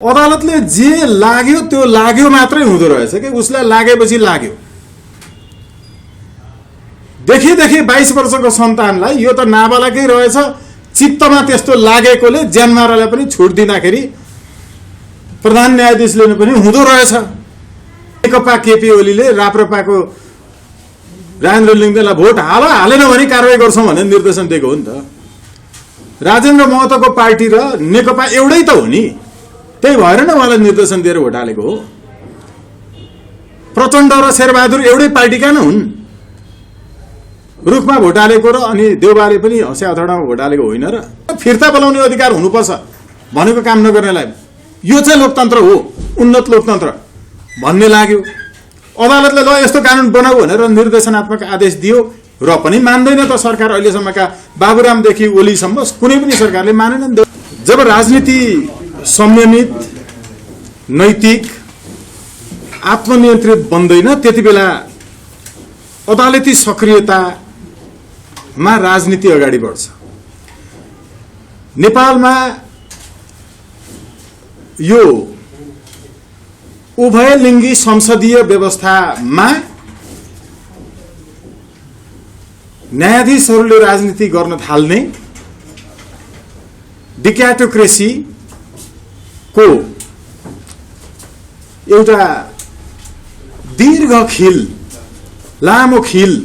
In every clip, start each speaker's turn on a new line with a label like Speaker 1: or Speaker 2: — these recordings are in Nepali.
Speaker 1: अदालतले जे लाग्यो त्यो लाग्यो मात्रै हुँदो रहेछ कि उसलाई लागेपछि लाग्यो। देखि 22 वर्षको सन्तानलाई यो त नाबालकै रहेछ चित्तमा त्यस्तो लागेकोले ज्यानमारालाई पनि छुट दिँदाखेरि प्रधान न्यायाधीशले पनि हुँदो रहेछ। नेकपा केपी ओलीले राप्रपाको राजेन्द्र लिङ्गदेनलाई भोट हालेन भने कारबाही गर्छौं भनेर निर्देशन दिएको हो नि त। राजेन्द्र महतोको पार्टी र नेकपा एउटै त हो नि, त्यही भएर न उहाँलाई निर्देशन दिएर भोट हालेको हो। प्रचण्ड र शेरबहादुर एउटै पार्टीका नै हुन्। रुखमा भोट हालेको र अनि देउबाले पनि हँस्या अथडामा भोट हालेको होइन र फिर्ता बोलाउने अधिकार हुनुपर्छ भनेको काम नगर्नेलाई यो चाहिँ लोकतन्त्र हो, उन्नत लोकतन्त्र भन्ने लाग्यो। अदालतले ल यस्तो कानुन बनाऊ भनेर निर्देशनात्मक आदेश दियो र पनि मान्दैन त सरकार। अहिलेसम्मका बाबुरामदेखि ओलीसम्म कुनै पनि सरकारले मानेनन्। जब राजनीति संयमित, नैतिक, आत्मनियन्त्रित बन्दैन त्यति बेला अदालती सक्रियतामा राजनीति अगाडि बढ्छ। नेपालमा यो उभयलिङ्गी संसदीय व्यवस्थामा न्यायाधीशहरूले राजनीति गर्न थाल्ने डिक्याटोक्रेसी को एउटा दीर्घ खिल, लामो खिल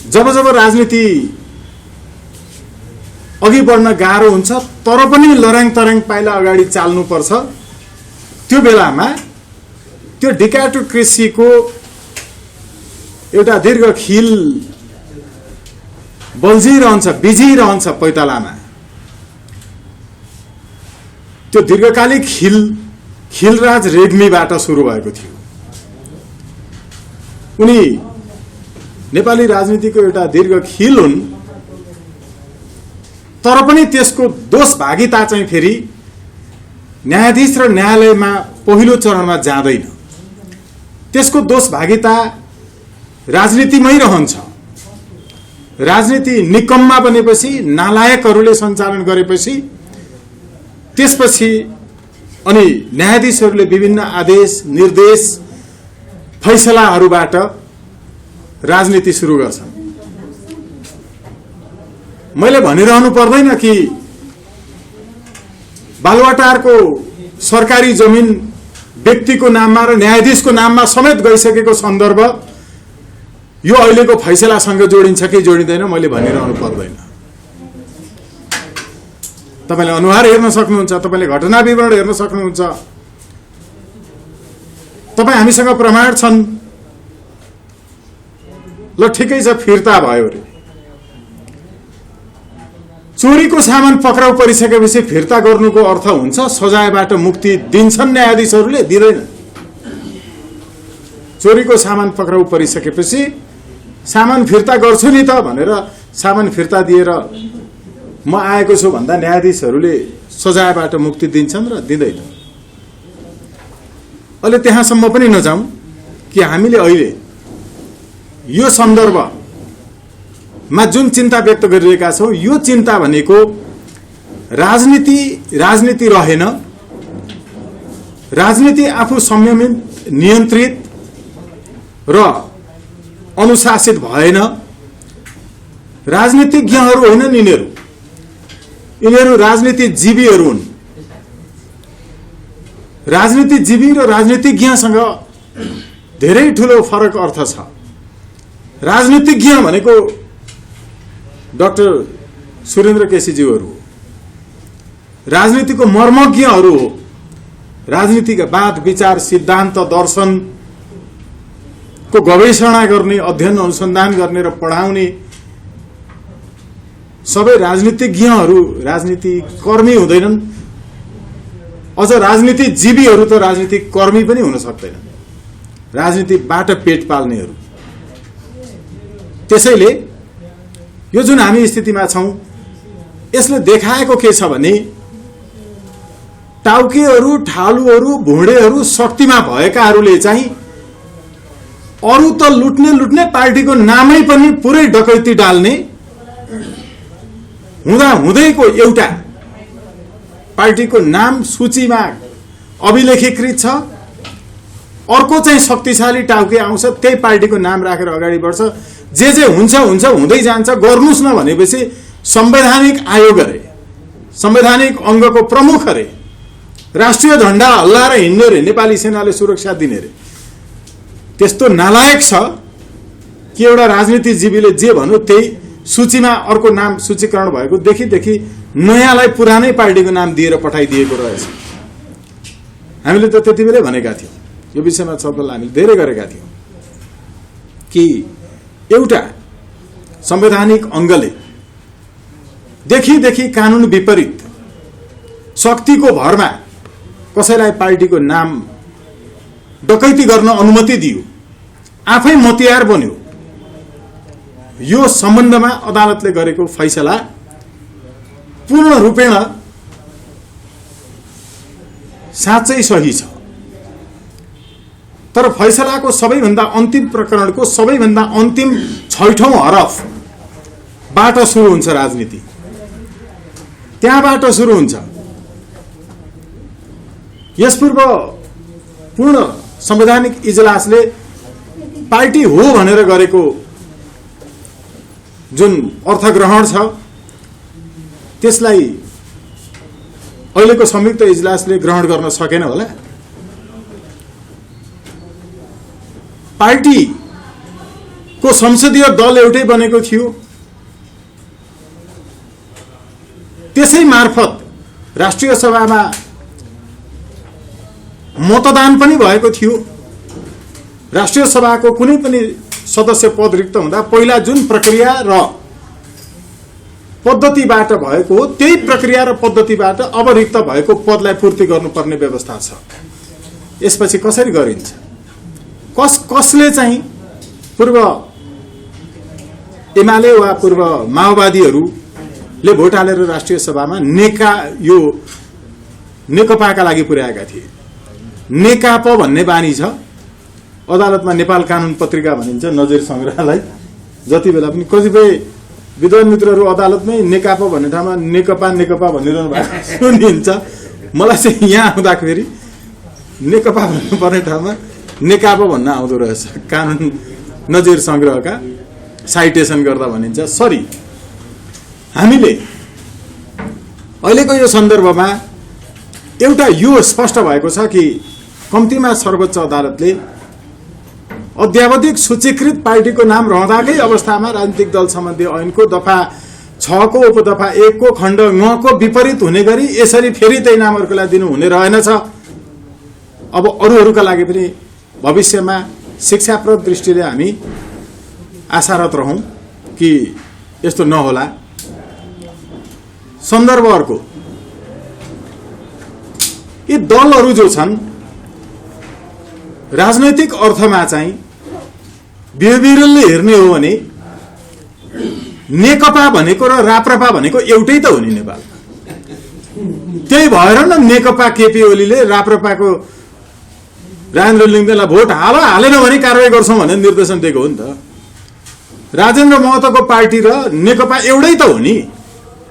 Speaker 1: जब जब राजनीति अघि बढ्न गाह्रो हुन्छ तर पनि लर्याङ तर्याङ पाइला अगाडि चाल्नुपर्छ, त्यो बेलामा त्यो डिक्याटोक्रेसीको एउटा दीर्घ खिल बल्झिरहन्छ, बिजिरहन्छ पैतालामा। त्यो दीर्घकालिक खिलराज रेग्मीबाट सुरु भएको थियो। उनी नेपाली राजनीतिको एउटा दीर्घ खिल हुन्, तर पनि त्यसको दोष भागिता चाहिँ फेरि न्यायाधीश र न्यायालयमा पहिलो चरणमा जाँदैन। त्यसको दोष भागिता राजनीतिमै रहन्छ। राजनीति निकम्मा बनेपछि, नालायकहरूले सञ्चालन गरेपछि त्यसपछि अनि न्यायाधीशहरूले विभिन्न आदेश, निर्देश, फैसलाहरूबाट राजनीति सुरु गर्छन्। मैले भनिरहनु पर्दैन कि बालुवाटारको सरकारी जमिन व्यक्तिको नाममा र न्यायाधीशको नाममा समेत गइसकेको सन्दर्भ यो अहिलेको फैसलासँग जोडिन्छ कि जोडिँदैन मैले भनिरहनु पर्दैन। तपाईले अनुहार हेर्न सक्नुहुन्छ, तपाईले घटना विवरण हेर्न सक्नुहुन्छ, तपाई हामीसँग प्रमाण छन्। ल ठिकै छ, फिर्ता भयो रे। चोरीको सामान पक्राउ परिसकेपछि फिर्ता गर्नुको अर्थ हुन्छ सजायबाट मुक्ति दिन्छन् न्यायाधीशहरूले, दिँदैन। चोरीको सामान पक्राउ परिसकेपछि सामान फिर्ता गर्छु नि त भनेर सामान फिर्ता दिएर म आएको छु भन्दा न्यायाधीशहरूले सजायबाट मुक्ति दिन्छन् र दिँदैन। अहिले त्यहाँसम्म पनि नजाउँ कि हामीले अहिले यो सन्दर्भमा जुन चिन्ता व्यक्त गरिरहेका छौँ, यो चिन्ता भनेको राजनीति रहेन, राजनीति आफू संयमित, नियन्त्रित र अनुशासित भएन। राजनीतिज्ञहरू होइनन् यिनीहरू राजनीतिजीवीहरू हुन्। राजनीतिजीवी र राजनीतिज्ञसँग धेरै ठूलो फरक अर्थ छ। राजनीतिज्ञ भनेको डाक्टर सुरेन्द्र केसीज्यूहरू हो, राजनीतिको मर्मज्ञहरू हो। राजनीतिका वाद विचार, सिद्धान्त, दर्शन को गवेषणा गर्ने, अध्ययन अनुसन्धान गर्ने र पढाउने सबै राजनीतिज्ञहरू राजनीति कर्मी हुँदैनन्। अझ राजनीतिजीवीहरू त राजनीति कर्मी पनि हुन सक्दैनन्, राजनीतिबाट पेट पाल्नेहरू। त्यसैले यो जुन हामी स्थितिमा छौं यसले देखाएको के छ भने टाउकेहरू, ठालुहरू, भुँडेहरू शक्तिमा भएकाहरूले चाहिँ अरु त लुट्ने पार्टीको नामै पनि पुरै डकैती डाल्ने हुँदा हुँदैको एउटा पार्टीको नाम सूचीमा अभिलेखीकृत छ, अर्को चाहिँ शक्तिशाली टाउके आउँछ, त्यही पार्टीको नाम राखेर अगाडि बढ्छ, जे हुन्छ हुन्छ हुँदै जान्छ, गर्नुस् न भनेपछि संवैधानिक आयोग अरे, संवैधानिक अङ्गको प्रमुख अरे, राष्ट्रिय झण्डा हल्लाएर हिँड्ने रे, नेपाली सेनाले सुरक्षा दिने रे। त्यस्तो नालायक छ कि एउटा राजनीतिजीवीले जे भन्यो त्यही सूचीमा अर्को नाम सूचीकरण भएको देखि नयाँलाई पुरानै पार्टीको नाम दिएर पठाइदिएको रहेछ। हामीले त त्यति बेलै भनेका थियौँ, यो विषयमा छलफल हामीले धेरै गरेका थियौँ कि एउटा संवैधानिक अङ्गले देखि कानुन विपरीत शक्तिको भरमा कसैलाई पार्टीको नाम डकैती गर्न अनुमति दियो, आफै मतियार बन्यो। यो सम्बन्धमा अदालतले गरेको फैसला पूर्ण रूपेण साँच्चै सही छ। तर फैसलाको सबैभन्दा अन्तिम प्रकरणको सबैभन्दा अन्तिम 6औं हरफबाट सुरु हुन्छ राजनीति, त्यहाँबाट सुरु हुन्छ। यसपूर्व पूर्ण संवैधानिक इजलासले पार्टी हो भनेर गरेको जुन अर्थग्रहण छ त्यसलाई अहिलेको संयुक्त इजलासले ग्रहण गर्न सकेन होला। पार्टीको संसदीय दल एउटै बनेको थियो, त्यसै मार्फत राष्ट्रिय सभामा मतदान पनि भएको थियो। राष्ट्रिय सभाको कुनै पनि सदस्य पद रिक्त हुँदा पहिला जुन प्रक्रिया र पद्धतिबाट भएको हो त्यही प्रक्रिया र पद्धतिबाट अब रिक्त भएको पदलाई पूर्ति गर्नुपर्ने व्यवस्था छ। यसपछि कसरी गरिन्छ, कसले चाहिँ पूर्व एमाले वा पूर्व माओवादीहरूले भोट हालेर राष्ट्रिय सभामा नेकपाका लागि पुर्याएका थिए। नेकापा भन्ने बानी छ, अदालतमा नेपाल कानून पत्रिका भनिन्छ नजिर संग्रहलाई। जति बेला पनि कतिपय विद्वान मित्रहरू अदालतमै नेकापा भन्ने ठाउँमा नेकपा भनिरहनु भएको सुनिन्छ। मलाई चाहिँ यहाँ आउँदाखेरि नेकपा भन्नुपर्ने ठाउँमा नेकापा भन्न आउँदो रहेछ। कानून नजिर संग्रहका साइटेसन गर्दा भनिन्छ। सरी, हामीले अहिलेको यो सन्दर्भमा एउटा यो स्पष्ट भएको छ कि कम्तीमा सर्वोच्च अदालतले अध्यावधिक सूचीकृत पार्टीको नाम रहँदाकै अवस्थामा राजनीतिक दल सम्बन्धी ऐनको दफा 6 को उपदफा 1 को खण्ड 9 को विपरीत हुने गरी यसरी फेरि त्यही नामहरुको लागि दिनु हुने रहेनछ। अब अरूहरूका लागि पनि भविष्यमा शिक्षाप्रद दृष्टिले हामी आशारत रहौं कि यस्तो नहोला। सन्दर्भ अर्को, यी दलहरू जो छन् राजनैतिक अर्थमा चाहिँ बिहेभियरले हेर्ने हो भने नेकपा भनेको र राप्रपा भनेको एउटै त हो नि नेपाल। त्यही भएर न नेकपा केपी ओलीले राप्रपाको राजेन्द्र लिङ्गदेनलाई भोट हालेन भने कारबाही गर्छौं भनेर निर्देशन दिएको हो नि त। राजेन्द्र महतोको पार्टी र नेकपा एउटै त हो नि,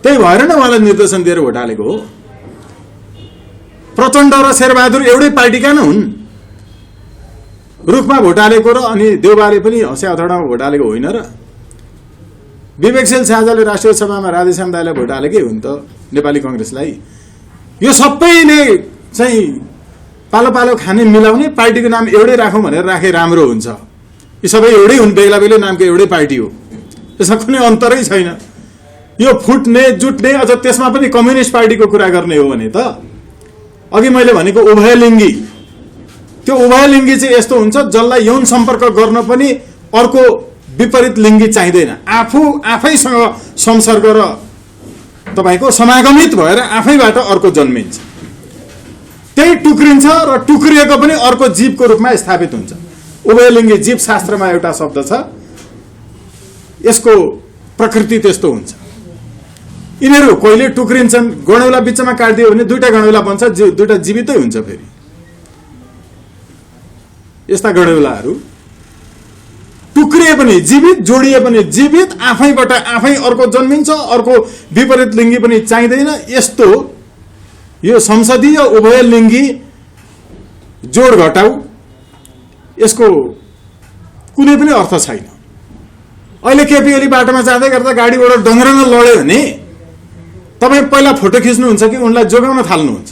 Speaker 1: त्यही भएर न उहाँलाई निर्देशन दिएर भोट हालेको हो। प्रचण्ड र शेरबहादुर एउटै पार्टीका न हुन्। रुखमा भोट हालेको र अनि देउबाले पनि हँस्या अथडामा भोट हालेको होइन र। विवेकशील साझाले राष्ट्रिय सभामा राधेश्याम दाइलाई भोट हालेकै हो नि त नेपाली कांग्रेसलाई। यो सबैले चाहिँ पालो पालो खाने मिलाउने पार्टीको नाम एउटै राखौं भनेर राखे राम्रो हुन्छ। यी सबै एउटै हुन्, बेग्ला बेग्लै नामको एउटै पार्टी हो, त्यसमा कुनै अन्तरै छैन। यो फुट्ने जुट्ने अझ त्यसमा पनि कम्युनिस्ट पार्टीको कुरा गर्ने हो भने त अघि मैले भनेको उभयलिङ्गी, त्यो उभयलिङ्गी चाहिँ यस्तो हुन्छ जसलाई यौन सम्पर्क गर्न पनि अर्को विपरीत लिङ्गी चाहिँदैन। आफैसँग संसर्ग र तपाईको समागमित भएर आफैबाट अर्को जन्मिन्छ, त्यही टुक्रिन्छ र टुक्रिएको पनि अर्को जीवको रूपमा स्थापित हुन्छ। उभयलिङ्गी जीव शास्त्रमा एउटा शब्द छ, यसको प्रकृति त्यस्तो हुन्छ। यिनीहरू कहिले टुक्रिन्छन्, गणौला बिचमा काट्दियो भने दुईटा गणौला बन्छ, दुईटा जीवितै हुन्छ। फेरि यस्ता गणौलाहरू टुक्रिए पनि जीवित, जोडिए पनि जीवित, आफैबाट आफै अर्को जन्मिन्छ, अर्को विपरीत लिङ्गी पनि चाहिँदैन। यस्तो यो संसदीय उभयलिङ्गी जोड घटाउ यसको कुनै पनि अर्थ छैन। अहिले केपी ओली बाटोमा जाँदै गर्दा गाडीबाट डङ्ग्रन लड्यो भने तपाईँ पहिला फोटो खिच्नुहुन्छ कि उनलाई जोगाउन थाल्नुहुन्छ?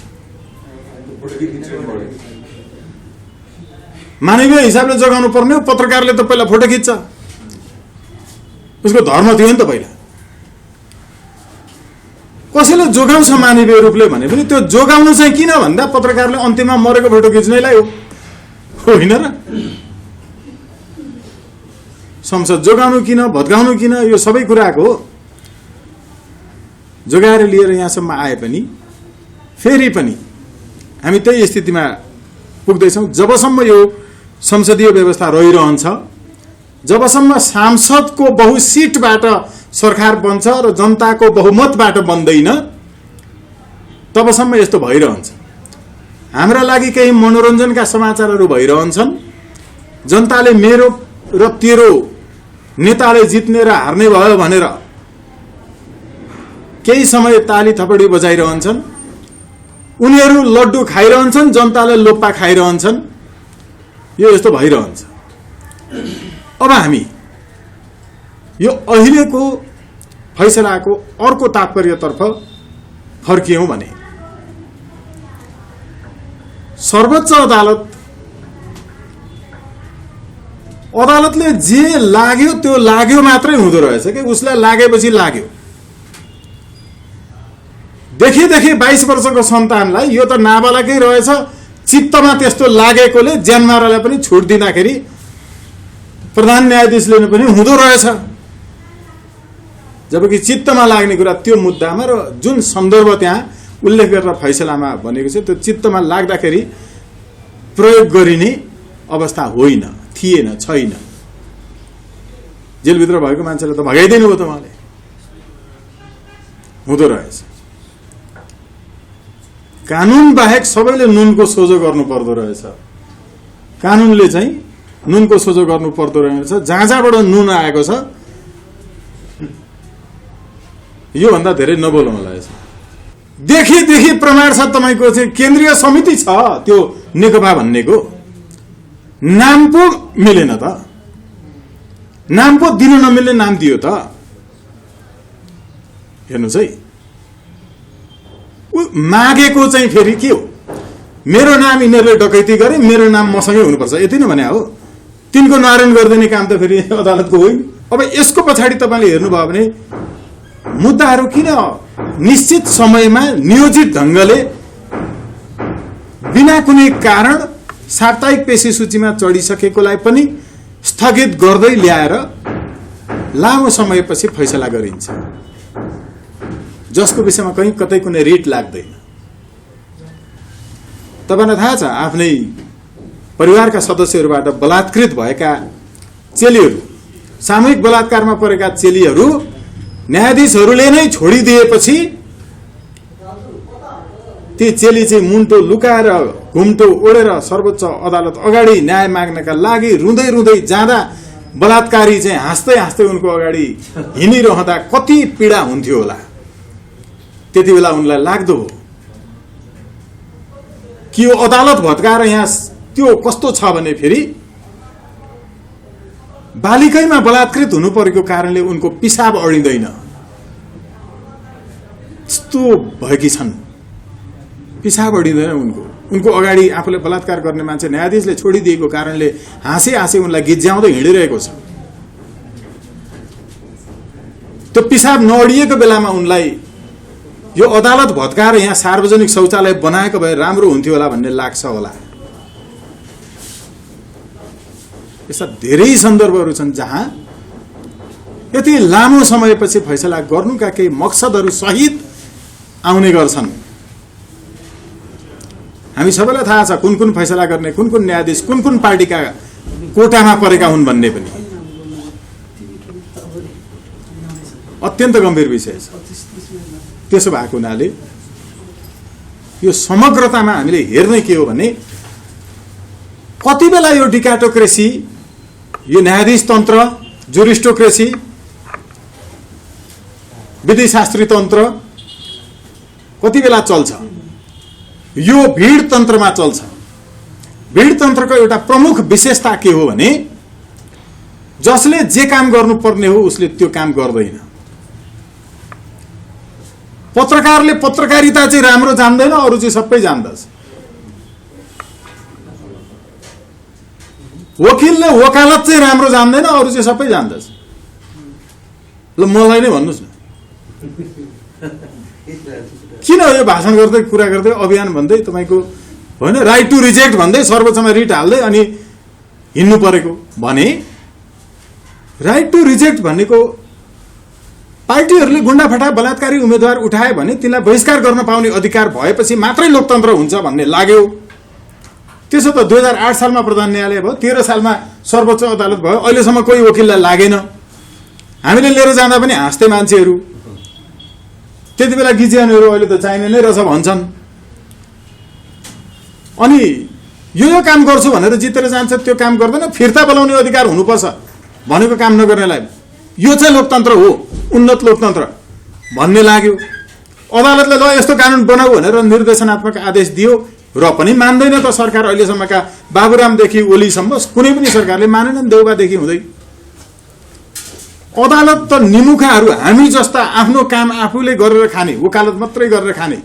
Speaker 1: मानवीय हिसाबले जोगाउनु पर्ने हो। पत्रकारले त पहिला फोटो खिच्छ, उसको धर्म थियो नि त पहिला। कसैले जोगाउँछ मानवीय रूपले भने पनि त्यो जोगाउनु चाहिँ किन भन्दा पत्रकारले अन्त्यमा मरेको फोटो खिच्नैलाई हो, होइन र? संसद जोगाउनु किन, भत्काउनु किन, यो सबै कुराको हो। जोगाएर लिएर यहाँसम्म आए पनि फेरि पनि हामी त्यही स्थितिमा पुग्दैछौँ। जबसम्म यो संसदीय व्यवस्था रहिरहन्छ, जबसम्म सांसदको बहुसिटबाट सरकार बन्छ र जनताको बहुमतबाट बन्दैन, तबसम्म यस्तो भइरहन्छ। हाम्रा लागि केही मनोरञ्जनका समाचारहरू भइरहन्छन्। जनताले मेरो र तेरो नेताले जित्ने र हार्ने भयो भनेर केही समय ताली थपडी बजाइरहन्छन्। उनीहरू लड्डु खाइरहन्छन्, जनताले लोप्पा खाइरहन्छन्। यो यस्तो भइरहन्छ। अब हामी यो अहिलेको फैसलाको अर्को तात्पर्यतर्फ फर्कियौं भने सर्वोच्च अदालतले जे लाग्यो त्यो लाग्यो मात्रै हुँदो रहेछ कि उसलाई लागेपछि लाग्यो। देखि 22 वर्षको सन्तानलाई यो त नाबालकै रहेछ, चित्तमा त्यस्तो लागेकोले ज्यानमारालाई पनि छुट दिँदाखेरि प्रधान न्यायाधीशले पनि हुँदो रहेछ। जबकि चित्तमा लाग्ने कुरा त्यो मुद्दामा र जुन सन्दर्भ त्यहाँ उल्लेख गरेर फैसलामा भनेको छ त्यो चित्तमा लाग्दाखेरि प्रयोग गरिने अवस्था होइन, थिएन, छैन। जेलभित्र भएको मान्छेलाई त भगाइदिनु हो त उहाँले, हुँदो रहेछ। कानुन बाहेक सबैले नुनको सोझो गर्नु पर्दो रहेछ। कानुनले चाहिँ नुनको सोझो गर्नु पर्दो रहेछ। जहाँ जहाँबाट नुन आएको छ यो भन्दा धेरै नबोलौँ होला। यसो देखि प्रमाण छ तपाईको चाहिँ केन्द्रीय समिति छ त्यो नेकपा भन्नेको, नाम पो मिलेन त, नाम पो दिन नमिल्ने नाम दियो त। हेर्नुहोस् है, मागेको चाहिँ फेरि के हो? मेरो नाम यिनीहरूले डकैती गरे, मेरो नाम मसँगै हुनुपर्छ, यति नै भने हो। तिनको नारायण गरिदिने काम त फेरि अदालतको होइन। अब यसको पछाडि तपाईँले हेर्नुभयो भने मुद्दाहरू किन निश्चित समयमा नियोजित ढङ्गले बिना कुनै कारण साप्ताहिक पेशी सूचीमा चढिसकेकोलाई पनि स्थगित गर्दै ल्याएर लामो समयपछि फैसला गरिन्छ, जसको विषयमा कहीँ कतै कुनै रिट लाग्दैन। तपाईलाई थाहा छ, आफ्नै परिवारका सदस्यहरूबाट बलात्कृत भएका चेलीहरू, सामूहिक बलात्कारमा परेका चेलीहरू न्यायाधीशहरूले नै छोडिदिएपछि ती चेली चाहिँ मुन्टो लुकाएर घुम्टो ओढेर सर्वोच्च अदालत अगाडि न्याय माग्नका लागि रुँदै रुँदै जाँदा बलात्कारी चाहिँ हाँस्दै हाँस्दै उनको अगाडि हिँडिरहँदा कति पीडा हुन्थ्यो होला। त्यति बेला उनलाई लाग्दो हो कि यो अदालत भत्काएर यहाँ त्यो कस्तो छ भने फेरि बालिकैमा बलात्कृत हुनु परेको कारणले उनको पिसाब अडिँदैन, त्यस्तो भएकी छन्। पिसाब अडिँदैन उनको अगाडि आफूले बलात्कार गर्ने मान्छे न्यायाधीशले छोडिदिएको कारणले हाँसे हाँसे उनलाई गिज्याउँदै हिँडिरहेको छ। त्यो पिसाब नअडिएको बेलामा उनलाई यो अदालत भत्काएर यहाँ सार्वजनिक शौचालय बनाएको भए राम्रो हुन्थ्यो होला भन्ने लाग्छ होला। यस्ता धेरै सन्दर्भहरू छन् जहाँ यति लामो समयपछि फैसला गर्नुका केही मकसदहरू सहित आउने गर्छन्। हामी सबैलाई थाहा छ कुन कुन फैसला गर्ने, कुन कुन न्यायाधीश कुन कुन पार्टीका कोटामा परेका हुन् भन्ने पनि अत्यन्त गम्भीर विषय छ। त्यसो भएको हुनाले यो समग्रतामा हामीले हेर्ने के हो भने कति बेला यो डिकाटोक्रेसी, यो न्यायाधीश तन्त्र, जुरिस्टोक्रेसी, विधिशास्त्री तन्त्र कति बेला चल्छ, यो भिड तन्त्रमा चल्छ। भिड तन्त्रको एउटा प्रमुख विशेषता के हो भने जसले जे काम गर्नुपर्ने हो उसले त्यो काम गर्दैन। पत्रकारले पत्रकारिता चाहिँ राम्रो जान्दैन, अरु चाहिँ सबै जान्दछ। वकिलले वकालत चाहिँ राम्रो जान्दैन, अरु चाहिँ सबै जान्दछ। ल मलाई नै भन्नुस् न, किन यो भाषण गर्दै कुरा गर्दै अभियान भन्दै तपाईको होइन राइट टु रिजेक्ट भन्दै सर्वोच्चमा रिट हाल्दै अनि हिँड्नु परेको भने राइट टु रिजेक्ट भनेको पार्टीहरूले गुण्डाफटा बलात्कारी उम्मेदवार उठाए भने तिनलाई बहिष्कार गर्न पाउने अधिकार भएपछि मात्रै लोकतन्त्र हुन्छ भन्ने लाग्यो। त्यसो त 2008 सालमा प्रधान न्यायालय भयो, 13 सालमा सर्वोच्च अदालत भयो, अहिलेसम्म कोही वकिललाई लागेन। हामीले लिएर जाँदा पनि हाँस्थे मान्छेहरू, त्यति बेला गिजियानहरू अहिले त चाहिने नै रहेछ भन्छन्। अनि यो काम गर्छु भनेर जितेर जान्छ, त्यो काम गर्दैन, फिर्ता बोलाउने अधिकार हुनुपर्छ भनेको काम नगर्नेलाई यो चाहिँ लोकतन्त्र हो, उन्नत लोकतन्त्र भन्ने लाग्यो। अदालतले ल यस्तो कानुन बनाऊ भनेर निर्देशनात्मक आदेश दियो र पनि मान्दैन त सरकार। अहिलेसम्मका बाबुरामदेखि ओलीसम्म कुनै पनि सरकारले मानेनन्, देउबादेखि हुँदै। अदालत त निमुखाहरू हामी जस्ता आफ्नो काम आफूले गरेर खाने, वकालत मात्रै गरेर खाने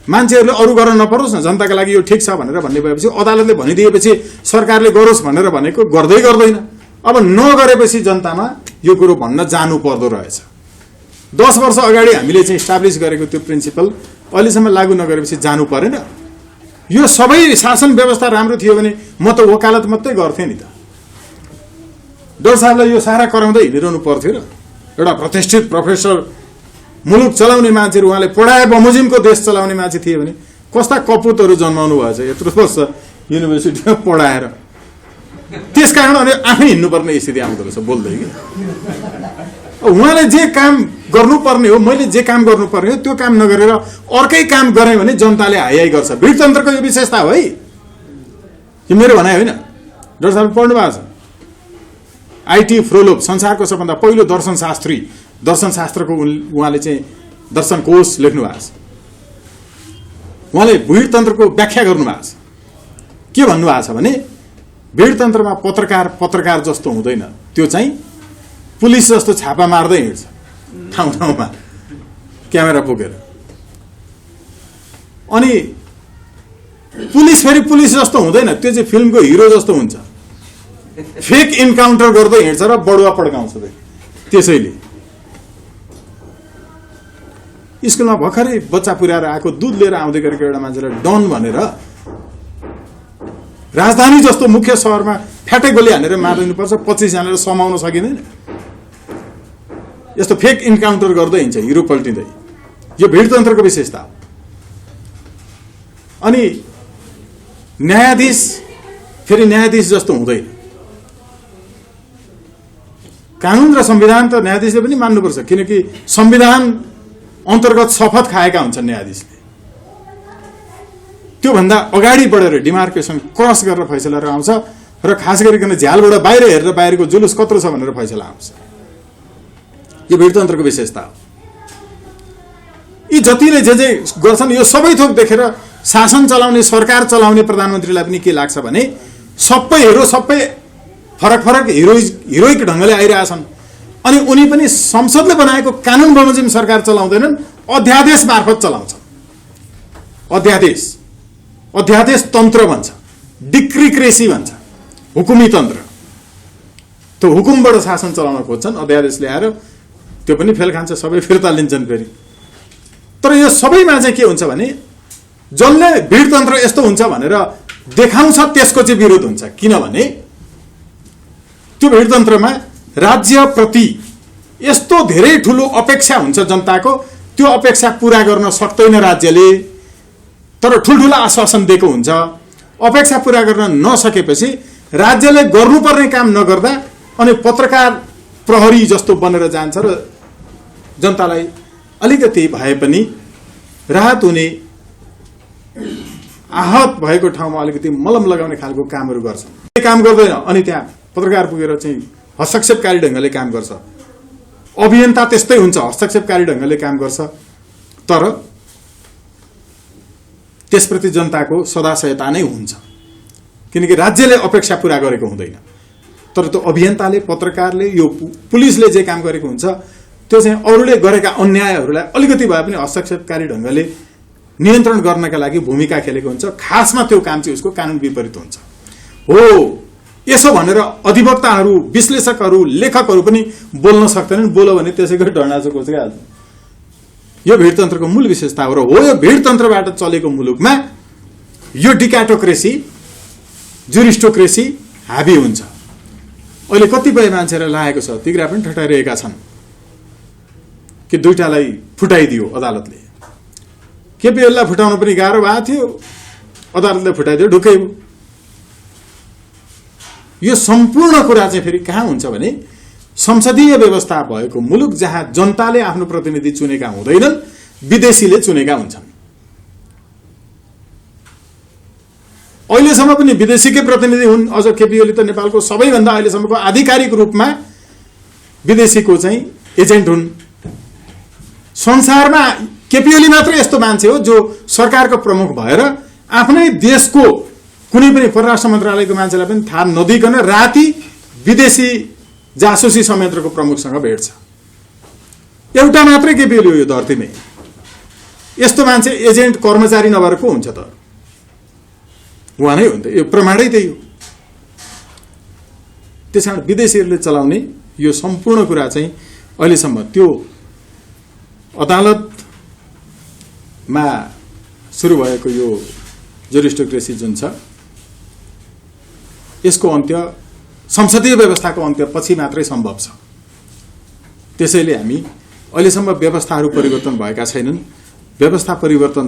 Speaker 1: मान्छेहरूले अरू गर्न नपरोस् न, जनताका लागि यो ठिक छ भनेर भन्ने भएपछि अदालतले भनिदिएपछि सरकारले गरोस् भनेर भनेको गर्दै गर्दैन। अब नगरेपछि जनतामा यो कुरो भन्न जानु पर्दो रहेछ। 10 वर्ष अगाडि हामीले चाहिँ इस्टाब्लिस गरेको त्यो प्रिन्सिपल अहिलेसम्म लागू नगरेपछि जानु परेन। यो सबै शासन व्यवस्था राम्रो थियो भने म त वकालत मात्रै गर्थेँ नि त। डर साहबलाई यो सारा कराउँदै हिँडिरहनु पर्थ्यो र एउटा प्रतिष्ठित प्रोफेसर, मुलुक चलाउने मान्छेहरू, उहाँले पढाए बमोजिमको देश चलाउने मान्छे थिए भने कस्ता कपुतहरू जन्माउनु भएछ यत्रो वर्ष युनिभर्सिटीमा पढाएर। त्यसकारण अनि आफै हिँड्नुपर्ने स्थिति आउँदो रहेछ बोल्दै कि उहाँले जे काम गर्नुपर्ने हो, मैले जे काम गर्नुपर्ने हो त्यो काम नगरेर अर्कै काम गरेँ भने जनताले हाइहाइ गर्छ। भिडतन्त्रको यो विशेषता हो है, यो मेरो भनाइ होइन। डक्टर साहब पढ्नु भएको छ। आइटी फ्रोलोप संसारको सबभन्दा पहिलो दर्शनशास्त्री, दर्शनशास्त्रको उहाँले चाहिँ दर्शन कोश लेख्नु भएको छ। उहाँले भिडतन्त्रको व्याख्या गर्नु भएको छ। के भन्नुभएको छ भने भिडतन्त्रमा पत्रकार जस्तो हुँदैन, त्यो चाहिँ पुलिस जस्तो छापा मार्दै हिँड्छ ठाउँ ठाउँमा क्यामेरा बोकेर। अनि पुलिस फेरि पुलिस जस्तो हुँदैन, त्यो चाहिँ फिल्मको हिरो जस्तो हुन्छ, फेक इन्काउन्टर गर्दै हिँड्छ र बडुवा पड्काउँछ। त्यसैले स्कुलमा भर्खरै बच्चा पुर्याएर आएको दुध लिएर आउँदै गरेको एउटा मान्छेलाई डन भनेर राजधानी जस्तो मुख्य सहरमा फ्याटे गोली हानेर मारिदिनुपर्छ, 25 जनाले समाउन सकिँदैन। यस्तो फेक इन्काउन्टर गर्दै हिँड्छ, हिरो पल्टिँदै। यो भिडतन्त्रको विशेषता हो। अनि न्यायाधीश फेरि न्यायाधीश जस्तो हुँदैन। कानुन र संविधान त न्यायाधीशले पनि मान्नुपर्छ, किनकि संविधान अन्तर्गत शपथ खाएका हुन्छन् न्यायाधीशले। त्योभन्दा अगाडि बढेर डिमार्केसन क्रस गरेर फैसला आउँछ र खास गरिकन झ्यालबाट बाहिर हेरेर बाहिरको जुलुस कत्रो छ भनेर फैसला आउँछ। यो भिडतन्त्रको विशेषता हो। यी जतिले जे गर्छन् यो सबै थोक देखेर शासन चलाउने, सरकार चलाउने प्रधानमन्त्रीलाई पनि के लाग्छ भने सबैहरू सबै फरक फरक हिरोइक ढङ्गले आइरहेछन्। अनि उनी पनि संसदले बनाएको कानुन बमोजिम सरकार चलाउँदैनन्, अध्यादेश मार्फत चलाउँछन्। अध्यादेश तन्त्र भन्छ, डिक्रिक्रेसी भन्छ, हुकुमी तन्त्र। त्यो हुकुमबाट शासन चलाउन खोज्छन्, अध्यादेश ल्याएर त्यो पनि फेल खान्छ, सबै फिर्ता लिन्छन् फेरि। तर यो सबैमा चाहिँ के हुन्छ भने जसले भिडतन्त्र यस्तो हुन्छ भनेर देखाउँछ त्यसको चाहिँ विरोध हुन्छ। किनभने त्यो भिडतन्त्रमा राज्यप्रति यस्तो धेरै ठुलो अपेक्षा हुन्छ जनताको, त्यो अपेक्षा पूरा गर्न सक्दैन राज्यले, तर ठुल्ठुला आश्वासन दिएको हुन्छ। अपेक्षा पूरा गर्न नसकेपछि राज्यले गर्नुपर्ने काम नगर्दा अनि पत्रकार प्रहरी जस्तो बनेर जान्छ र जनतालाई अलिकति भए पनि राहत हुने, आहत भएको ठाउँमा अलिकति मलम लगाउने खालको कामहरू गर्छ। काम गर्दैन अनि त्यहाँ पत्रकार पुगेर चाहिँ हस्तक्षेपकारी ढङ्गले काम गर्छ। अभियन्ता त्यस्तै हुन्छ, हस्तक्षेपकारी ढङ्गले काम गर्छ। तर त्यसप्रति जनताको सदाशयता नै हुन्छ, किनकि राज्यले अपेक्षा पूरा गरेको हुँदैन। तर त्यो अभियन्ताले, पत्रकारले, यो पुलिसले जे काम गरेको हुन्छ त्यो चाहिँ अरूले गरेका अन्यायहरूलाई अलिकति भए पनि हस्तक्षेपकारी ढंगले नियन्त्रण गर्नका लागि भूमिका खेलेको हुन्छ। खासमा त्यो काम चाहिँ उसको कानून विपरीत हुन्छ। हो, यसो भनेर अधिवक्ताहरू, विश्लेषकहरू, लेखकहरू पनि बोल्न सक्दैनन्। बोल्यो भने त्यसैको डरनाचो कोचेहाल्छ। यो भिडतन्त्रको मूल विशेषता हो। र हो, यो भिडतन्त्रबाट चलेको मुलुकमा यो डिकाटोक्रेसी, जुरिस्टोक्रेसी हाबी हुन्छ। अहिले कतिपय मान्छेलाई लागेको छ, तिग्रा पनि ठटाइरहेका छन् कि दुईटालाई फुटाइदियो अदालतले। केपीएललाई फुटाउन पनि गाह्रो भएको थियो, अदालतले फुटाइदियो, ढुक्कै हो। यो सम्पूर्ण कुरा चाहिँ फेरि कहाँ हुन्छ भने संसदीय व्यवस्था भएको मुलुक जहाँ जनताले आफ्नो प्रतिनिधि चुनेका हुँदैनन्, विदेशीले चुनेका हुन्छन्। अहिलेसम्म पनि विदेशीकै प्रतिनिधि हुन्। अझ केपी ओली त नेपालको सबैभन्दा अहिलेसम्मको आधिकारिक रूपमा विदेशीको चाहिँ एजेन्ट हुन्। संसारमा केपी ओली मात्र यस्तो मान्छे हो जो सरकारको प्रमुख भएर आफ्नै देशको कुनै पनि परराष्ट्र मन्त्रालयको मान्छेलाई पनि थाहा नदिइकन राति विदेशी जासुसी संयन्त्रको प्रमुखसँग भेट्छ। एउटा मात्रै केपी ओली हो यो धरतीमै। यस्तो मान्छे एजेन्ट, कर्मचारी नभएर को हुन्छ त? उहाँ नै हो नि त। यो प्रमाणै त्यही हो। त्यसकारण विदेशीहरूले चलाउने यो सम्पूर्ण कुरा चाहिँ अहिलेसम्म त्यो अदालतमा सुरु भएको यो जुरिस्टोक्रेसी जुन छ, यसको अन्त्य संसदीय व्यवस्थाको अन्त्य पछि मात्रै सम्भव छ। त्यसैले हामी अहिलेसम्म व्यवस्थाहरू परिवर्तन भएका छैनन्। व्यवस्था परिवर्तन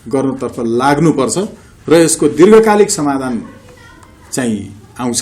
Speaker 1: गर्नतर्फ लाग्नुपर्छ र यसको दीर्घकालिक समाधान चाहिँ आउँछ।